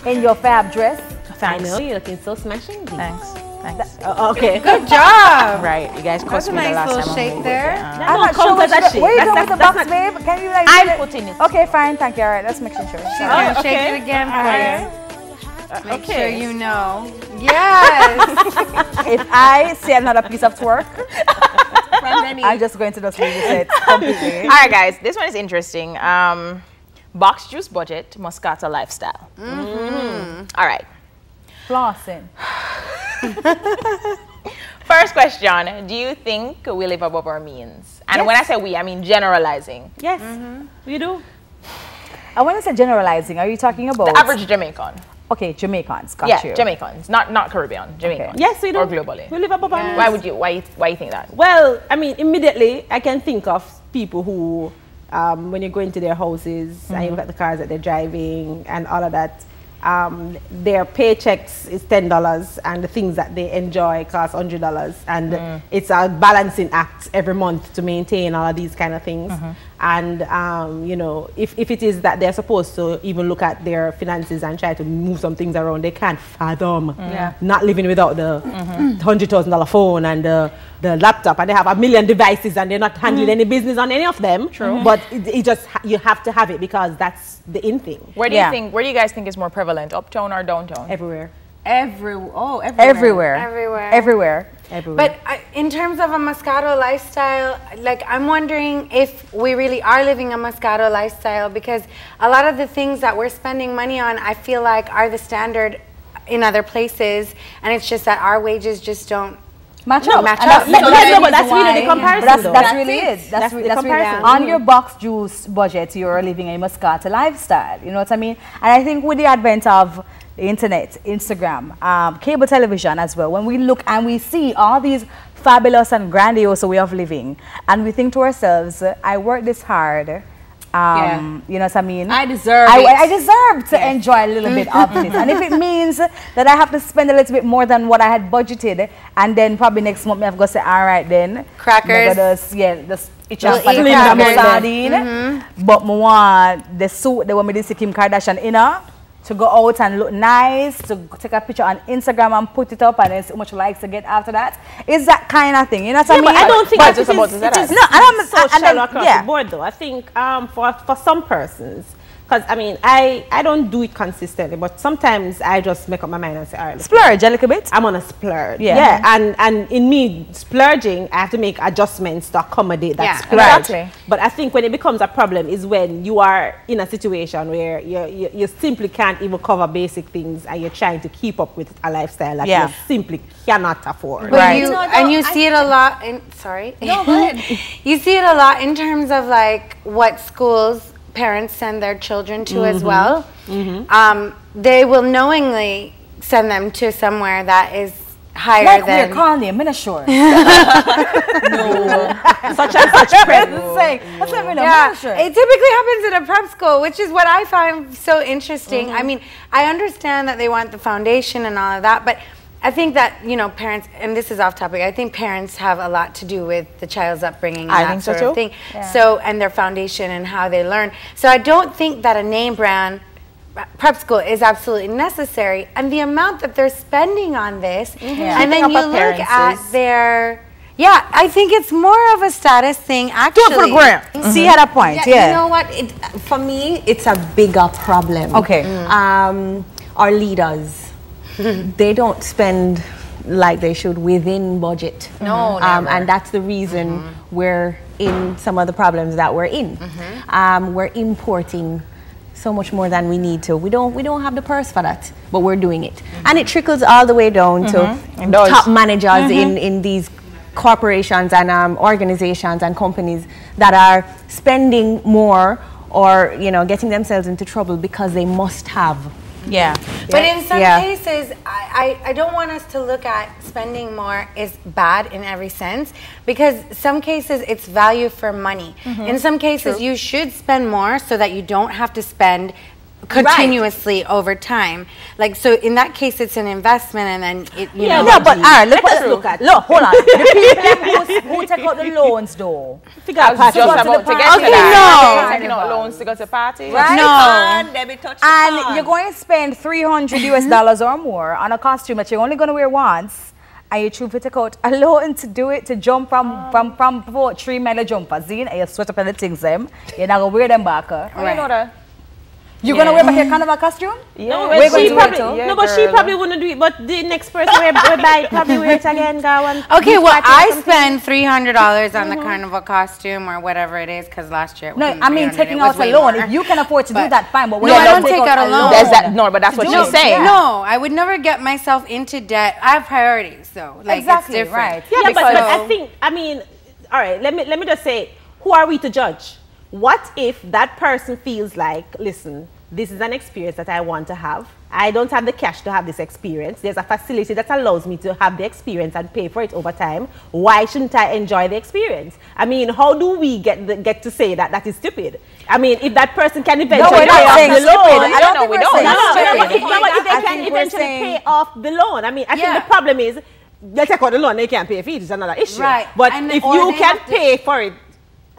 in your fab dress. I know you're looking so smashing. Thanks. Okay. Good job. Right, you guys That's cost a me the nice last little time. shape there. I'm not sure what are you doing with the box, babe? Can you like I'm putting it. Okay, fine, thank you. All right, let's make sure. She's gonna okay. shake it again for you. Make sure you know. Yes. If I see another piece of twerk, I'm just going to just leave it completely. All right, guys, this one is interesting. Box juice budget, Moscato lifestyle. All right. Flossing. First question, do you think we live above our means? And when I say we, I mean generalizing. Yes, we do. I want to say generalizing. Are you talking about The average Jamaican. Okay, Jamaicans. Got you. Jamaicans, not Caribbean, Jamaicans. Yes, we do. Or globally. We live above our means. Why you think that? Well, I mean, immediately I can think of people who, when you go into their houses and you look at the cars that they're driving and all of that, their paychecks is $10 and the things that they enjoy cost $100, and it's a balancing act every month to maintain all of these kind of things. And you know, if it is that they're supposed to even look at their finances and try to move some things around, they can't fathom not living without the $100,000 phone and the laptop, and they have a million devices and they're not handling any business on any of them. True. But it just, you have to have it because that's the in thing. Where do you think? Where do you guys think is more prevalent, uptown or downtown? Everywhere. Everywhere. But in terms of a Moscato lifestyle, like, I'm wondering if we really are living a Moscato lifestyle, because a lot of the things that we're spending money on, I feel like are the standard in other places, and it's just that our wages just don't match up. Match And up. But that's really the comparison. That's really it. That's the really comparison. On your box juice budget, you're living a Moscato lifestyle. You know what I mean? And I think with the advent of the internet, Instagram, cable television as well, when we look and we see all these fabulous and grandiose way of living, and we think to ourselves, I work this hard. You know what I mean? I deserve I deserve to enjoy a little bit of this. And if it means that I have to spend a little bit more than what I had budgeted, and then probably next month I have to say, all right then. Crackers. Just each and sardine. But I want the suit, the one with the Kim Kardashian inner, to go out and look nice, to take a picture on Instagram and put it up, and then so much likes to get after that. It's that kind of thing, you know what I mean? But I don't think it is social across the board, though. I think for some persons, because I mean, I don't do it consistently, but sometimes I just make up my mind and say, all right, splurge a little bit. I'm on a splurge. And in me splurging, I have to make adjustments to accommodate that splurge. Exactly. But I think when it becomes a problem is when you are in a situation where you simply can't even cover basic things, and you're trying to keep up with a lifestyle that you simply cannot afford. But you see it a lot in, No, go ahead. You see it a lot in terms of like what schools parents send their children to as well. They will knowingly send them to somewhere that is higher than... We're calling them, I'm not sure. Such and such prep. It typically happens at a prep school, which is what I find so interesting. I mean, I understand that they want the foundation and all of that, but I think that, you know, parents, and this is off topic, I think parents have a lot to do with the child's upbringing and that sort of thing. So, and their foundation and how they learn. So I don't think that a name brand prep school is absolutely necessary. And the amount that they're spending on this, and then you look at their... Yeah, I think it's more of a status thing, actually. Do it for the gram. See at a point, You know what? For me, it's a bigger problem. Okay. Our leaders, they don't spend like they should within budget. No, never. And that's the reason we're in some of the problems that we're in. We're importing so much more than we need to. We don't have the purse for that, but we're doing it. And it trickles all the way down to top managers in these corporations and organizations and companies that are spending more, or, you know, getting themselves into trouble because they must have. But in some cases, I don't want us to look at spending more is bad in every sense, because some cases it's value for money. In some cases, you should spend more so that you don't have to spend continuously over time. Like, so in that case, it's an investment, and then it, you know. No, but all right, let's look at. Look, hold on. The people who take out the loans, though. I was just about to get to that. Taking out loans to go to parties. Right? No. And you're going to spend $300 or more on a costume that you're only going to wear once. And you choose to take out a loan to do it, to jump from 3 meter jumpers in, and you sweat up on the things them. You're not going to wear them back. You know that. You're going to wear back your carnival costume? Yeah. No, but she probably wouldn't do it. But the next person will buy it, probably wear it again. Okay, well, I spend $300 on the carnival costume or whatever it is, because last year it no, wasn't I mean taking out a loan. If you can afford to do that, fine. But no, I don't take out a loan. There's that, no, but that's what she's saying. No, I would never get myself into debt. I have priorities, though. Like, exactly, it's different. right. Yeah, but I think, I mean, all right, let me just say, who are we to judge? What if that person feels like, listen, this is an experience that I want to have. I don't have the cash to have this experience. There's a facility that allows me to have the experience and pay for it over time. Why shouldn't I enjoy the experience? I mean, how do we get to say that that is stupid? I mean, if that person can eventually pay off the loan. I don't think we're saying if they can eventually pay off the loan. I mean, I think the problem is, they take out the loan, they can't pay for it. It's another issue. Right. But if you can pay for it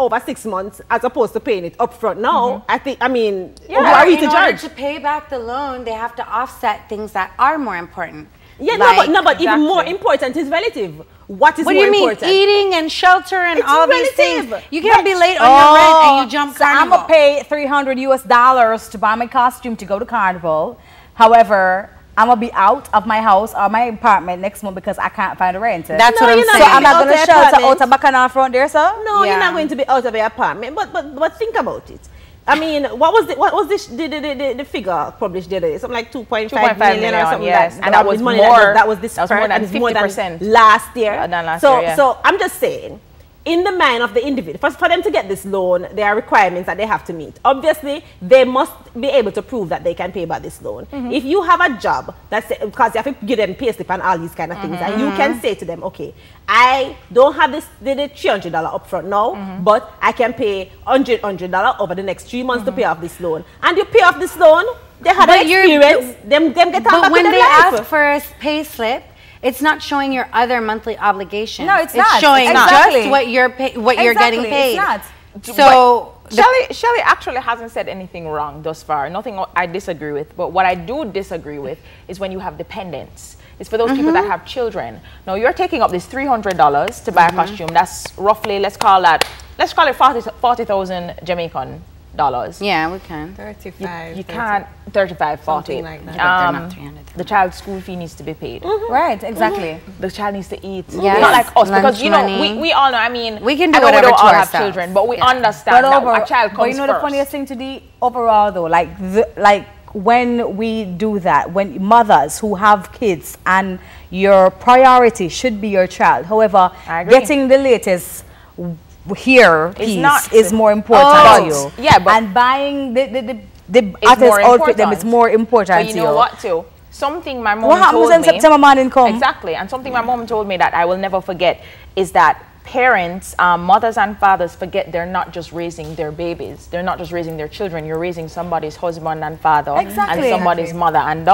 over 6 months as opposed to paying it upfront now, I mean, who are we to judge? In order to pay back the loan, they have to offset things that are more important. Yeah, like, but even more important is relative. What is more important? What do you mean? Eating and shelter and all these things. You can't be late on your rent and you jump carnival. I'm going to pay $300 to buy my costume to go to carnival. However, I'm going to be out of my house or my apartment next month because I can't find a rent. That's what I'm saying. So I'm not going to shelter out of Bacchanal front there, sir? No, you're not going to be out of your apartment. But think about it. I mean, what was the figure published the other day? Something like 2.5 million or something. Yes, and that was money more. That was this more than 50% last year. So I'm just saying, in the mind of the individual, for them to get this loan, there are requirements that they have to meet. Obviously, they must be able to prove that they can pay back this loan. If you have a job, because you have to give them pay slip and all these kind of things, and you can say to them, okay, I don't have the $300 upfront now, but I can pay $100 over the next 3 months to pay off this loan. And you pay off this loan, they had an experience, them get back But when they ask for a pay slip, it's not showing your other monthly obligations. No, it's not. It's showing just what you're getting paid. It's not. So Shelly actually hasn't said anything wrong thus far. Nothing I disagree with. But what I do disagree with is when you have dependents. It's for those people that have children. Now you're taking up this $300 to buy a costume. That's roughly, let's call it 40,000 Jamaican dollars. Yeah, we can. 35. You can't 35, 40. Something like that. The child's school fee needs to be paid. Right, exactly. The child needs to eat. Yes. Not like us, because you know money. we all know. I mean, we can do I know whatever we don't to all have ourselves. children, but we understand that a child comes But you know the first. funniest thing to the overall though, like when we do that, when mothers who have kids and your priority should be your child. However, getting the latest piece is more important for you. Yeah, but and buying the artist outfit them is more important but to you know what too? Something my mom what happens told when me, September morning come? Exactly, and something my mom told me that I will never forget is that parents, mothers and fathers forget they're not just raising their babies. They're not just raising their children. You're raising somebody's husband and father and somebody's mother and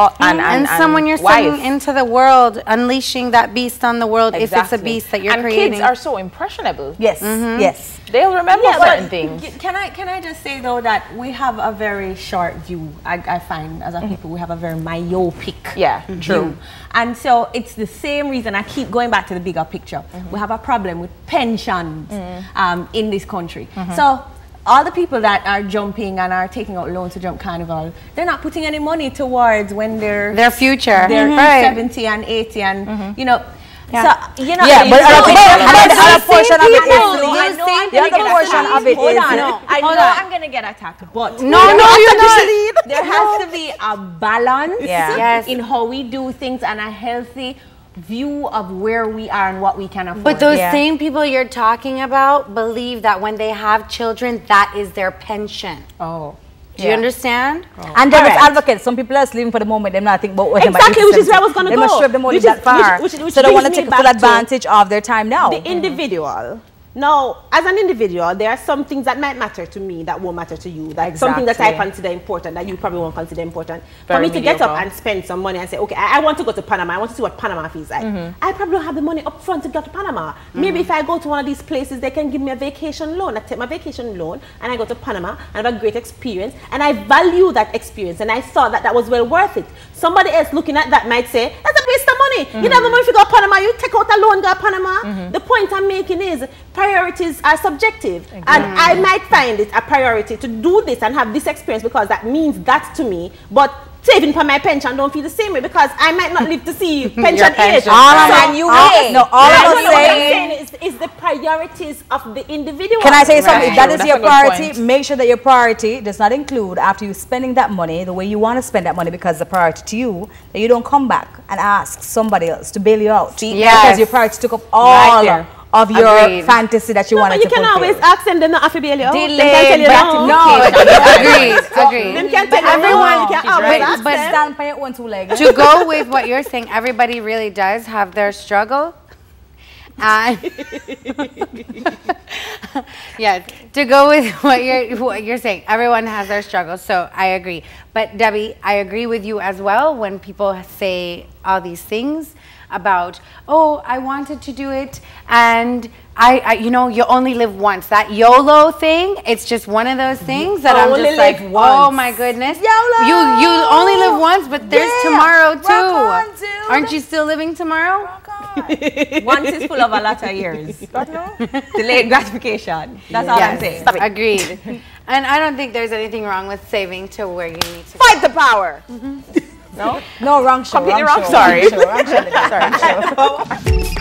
someone you're wife. sending into the world, unleashing that beast on the world if it's a beast that you're creating. And kids are so impressionable. Yes, yes. They'll remember certain things. Can I just say though that we have a very short view. I find as a people we have a very myopic view. And so it's the same reason I keep going back to the bigger picture. We have a problem with pensions in this country. So all the people that are jumping and are taking out loans to jump carnival, they're not putting any money towards when their future. They're 70 and 80 and you know. Yeah. So, you know, but another portion of it is I know I'm going to get attacked, but no, you're not. There has to be a balance in how we do things and a healthy view of where we are and what we can afford. But those same people you're talking about believe that when they have children, that is their pension. Do you understand? And then it's advocates. Some people are sleeping for the moment. They're not thinking about what exactly, which is where I was going to go. They must strip them only that far. So they want to take full advantage of their time now. The individual Now, as an individual, there are some things that might matter to me that won't matter to you. That something that I consider important that you probably won't consider important. For me to get up and spend some money and say, okay, I want to go to Panama. I want to see what Panama feels like. I probably don't have the money up front to go to Panama. Maybe if I go to one of these places, they can give me a vacation loan. I take my vacation loan and I go to Panama and have a great experience. And I value that experience. And I thought that that was well worth it. Somebody else looking at that might say, that's a waste of money. You don't have the money if you go to Panama. You take out a loan, go to Panama. The point I'm making is priorities are subjective. And I might find it a priority to do this and have this experience because that means that to me. But saving for my pension don't feel the same way because I might not live to see pension age. All I'm saying is the priorities of the individual. Can I say something? If that is your priority, make sure that your priority does not include, after you spending that money the way you want to spend that money because the priority to you, that you don't come back and ask somebody else to bail you out. Because your priority took up all of your fantasy that you wanted to fulfill. You can always ask them, they're not have to bail you out. Agreed. Them can tell you everyone, you can always ask but stand by your own two legs. To go with what you're saying, everybody really does have their struggle. And yes, to go with what you're saying, everyone has their struggles. So I agree. But Debbie, I agree with you as well when people say all these things about, oh, I wanted to do it and I you know, you only live once. That YOLO thing, it's just one of those things that I'm just like, oh my goodness. YOLO! You only live once, but there's tomorrow too. Aren't you still living tomorrow? Once is full of a lot of years. Delayed gratification. That's all I'm saying. Agreed. And I don't think there's anything wrong with saving to where you need to Fight the power. No, wrong show. Completely wrong wrong. Show. Sorry. Wrong show. Sorry.